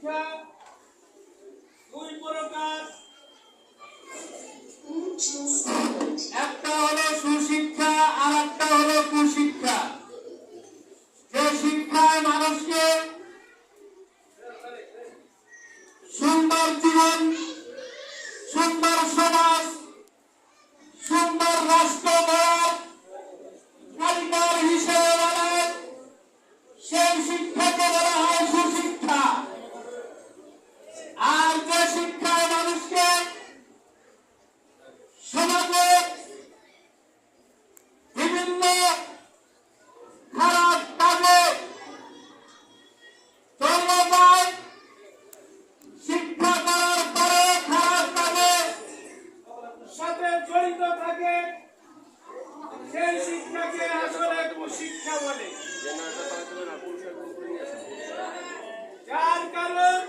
শিক্ষা দুই প্রকার। একটা হলো সুশিক্ষা আর একটা হলো কুশিক্ষা। যে শিক্ষায় মানুষকে সুন্দর জীবন, সুন্দর সমাজ, সুন্দর রাষ্ট্র গড়ার কারিগর হিসেবে বানায়, সেই শিক্ষাকে বলা হয় সুশিক্ষা। আর যে শিক্ষায় মানুষকে সমাজে বিভিন্ন খারাপ কাজে চলে যায়, শিক্ষা করার পরে খারাপ কাজের সাথে জড়িত থাকে, সেই শিক্ষাকে আসলে কুশিক্ষা বলে। যার কারণ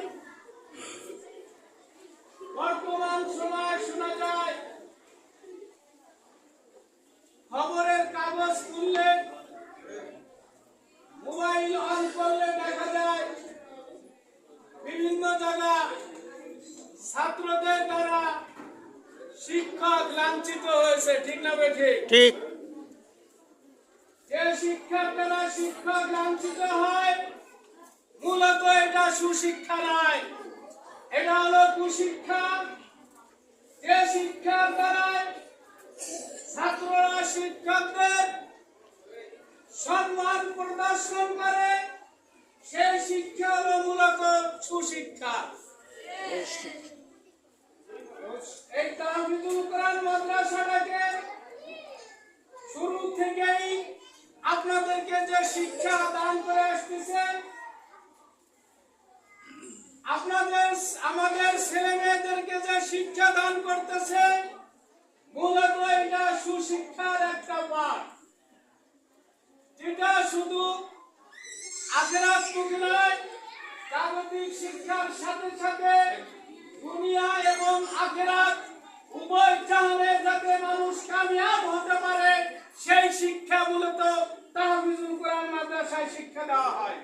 বর্তমান সময় শোনা যায়, খবরের কাগজ খুললে, মোবাইল অন করলে দেখা যায় বিভিন্ন জায়গা ছাত্রদের দ্বারা শিক্ষক লাঞ্ছিত হয়েছে। ঠিক না বেঠিক? ঠিক। যে শিক্ষার দ্বারা শিক্ষক লাঞ্ছিত হয়, মূলত এটা সুশিক্ষা নয়, এটা হলো কুশিক্ষা। যে শিক্ষার দ্বারা ছাত্ররা শিক্ষকদের সম্মান প্রদর্শন করে, সেই শিক্ষা হলো মূলত সুশিক্ষা। এই তাহফিজুল কোরআন মাদ্রাসাটাকে শুরু থেকেই আপনাদেরকে যে শিক্ষা দান করে আসতেছে, আমাদের ছেলে মেয়েদেরকে যে শিক্ষা দান করতেছে, মূলত এটা সুশিক্ষার একটা পাঠ, যেটা শুধু আখিরাতমুখী নয়, জাগতিক শিক্ষার সাথে সাথে দুনিয়া এবং আখিরাত উভয় জাহানে যাতে মানুষ কামিয়াব হতে পারে, সেই শিক্ষা মূলত তাহফিজুল কোরআন মাদ্রাসায় শিক্ষা দেওয়া হয়।